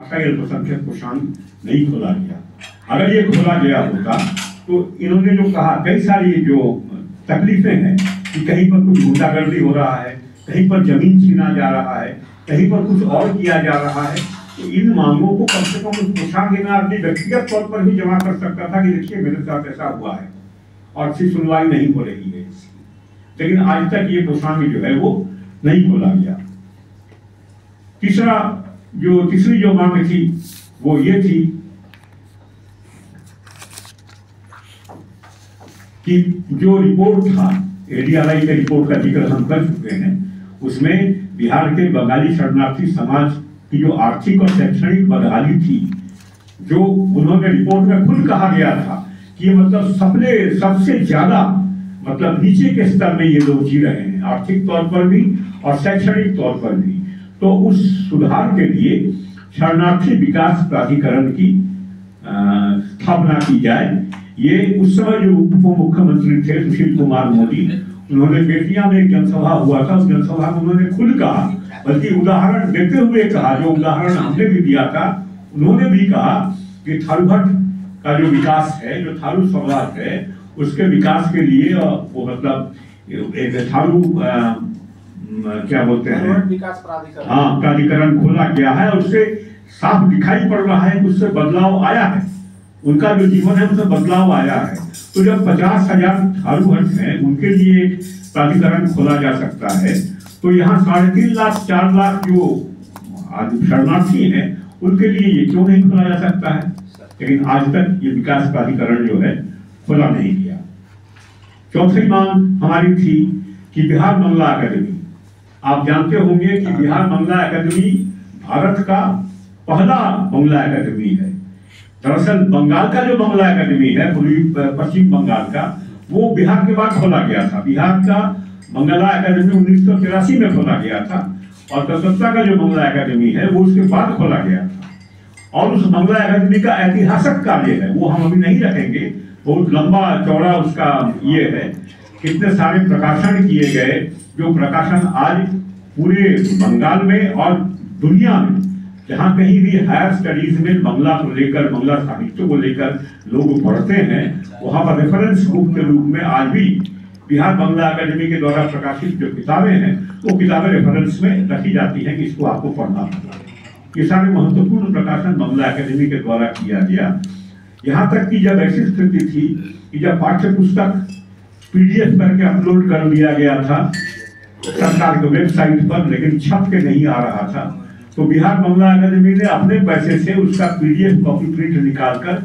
अल्पसंख्यक कोषांग नहीं खोला गया। अगर ये खोला गया होता तो इन्होंने जो कहा, कई सारी जो तकलीफें हैं कि कहीं पर कुछ गुंडागर्दी हो रहा है, कहीं पर जमीन छीना जा रहा है, कहीं पर कुछ और किया जा रहा है, तो इन मांगों को कम से कम कोषांग अपने व्यक्तिगत तौर पर भी जमा कर सकता था कि देखिए मेरे साथ ऐसा हुआ है और इसकी सुनवाई नहीं हो रही है। लेकिन आज तक ये कोषांग जो है वो नहीं खोला गया। तीसरी जो मांग थी वो ये थी कि जो रिपोर्ट था, एडीआरआई के रिपोर्ट का जिक्र हम कर चुके हैं, उसमें बिहार के बंगाली शरणार्थी समाज की जो आर्थिक और शैक्षणिक बदहाली थी, जो उन्होंने रिपोर्ट में खुद कहा गया था कि मतलब सबसे ज्यादा मतलब नीचे के स्तर में ये लोग जी रहे हैं, आर्थिक तौर पर भी और शैक्षणिक तौर पर भी। तो उस सुधार के लिए शरणार्थी विकास प्राधिकरण की स्थापना की जाए। ये उस समय जो उप मुख्यमंत्री थे सुशील कुमार मोदी, उन्होंने बेतिया में एक जनसभा हुआ था, उस जनसभा में उन्होंने खुद कहा, बल्कि उदाहरण देते हुए कहा, जो उदाहरण हमने भी दिया था, उन्होंने भी कहा कि थारूघाट का जो विकास है, जो थारू समाज है, उसके विकास के लिए वो मतलब एक थारू क्या बोलते हैं, विकास प्राधिकरण, हाँ, प्राधिकरण खोला गया है। और उससे साफ दिखाई पड़ रहा है कि उससे बदलाव आया है, उनका जो जीवन है उससे बदलाव आया है। तो जब 50,000 थारू हट हैं, उनके लिए एक प्राधिकरण खोला जा सकता है, तो यहाँ 3.5 लाख 4 लाख जो शरणार्थी हैं उनके लिए ये क्यों नहीं खोला जा सकता है? लेकिन आज तक ये विकास प्राधिकरण जो है खोला नहीं गया। चौथी मांग हमारी थी कि बिहार बांग्ला अकादमी, आप जानते होंगे कि बिहार बांग्ला अकादमी भारत का पहला बांग्ला अकादमी है। दरअसल बंगाल का जो बांग्ला अकादमी है, पश्चिम बंगाल का, वो बिहार के बाद खोला गया था। बिहार का बांग्ला अकादमी 1983 में खोला गया था और कलकत्ता का जो बांग्ला अकादमी है वो उसके बाद खोला गया था। और उस बांग्ला अकादमी का ऐतिहासिक कार्य है, वो हम अभी नहीं रखेंगे, बहुत लंबा चौड़ा उसका ये है, कितने सारे प्रकाशन किए गए, जो प्रकाशन आज पूरे बंगाल में और दुनिया में जहाँ कहीं भी हायर स्टडीज में बांग्ला को लेकर, बांग्ला साहित्य को लेकर लोग पढ़ते हैं, वहाँ पर रेफरेंस बुक के रूप में आज भी बिहार बांग्ला अकादमी के द्वारा प्रकाशित जो किताबें हैं वो किताबें रेफरेंस में रखी जाती हैं कि इसको आपको पढ़ना होगा। ये सारे महत्वपूर्ण प्रकाशन बांग्ला अकादमी के द्वारा किया गया। यहाँ तक कि जब ऐसी स्थिति थी कि जब पाठ्य पुस्तक PDF करके अपलोड कर दिया गया था सरकार के वेबसाइट पर, लेकिन छप के नहीं आ रहा था, तो बिहार बांग्ला अकादमी ने अपने पैसे से उसका PDF कॉपी प्रिंट निकालकर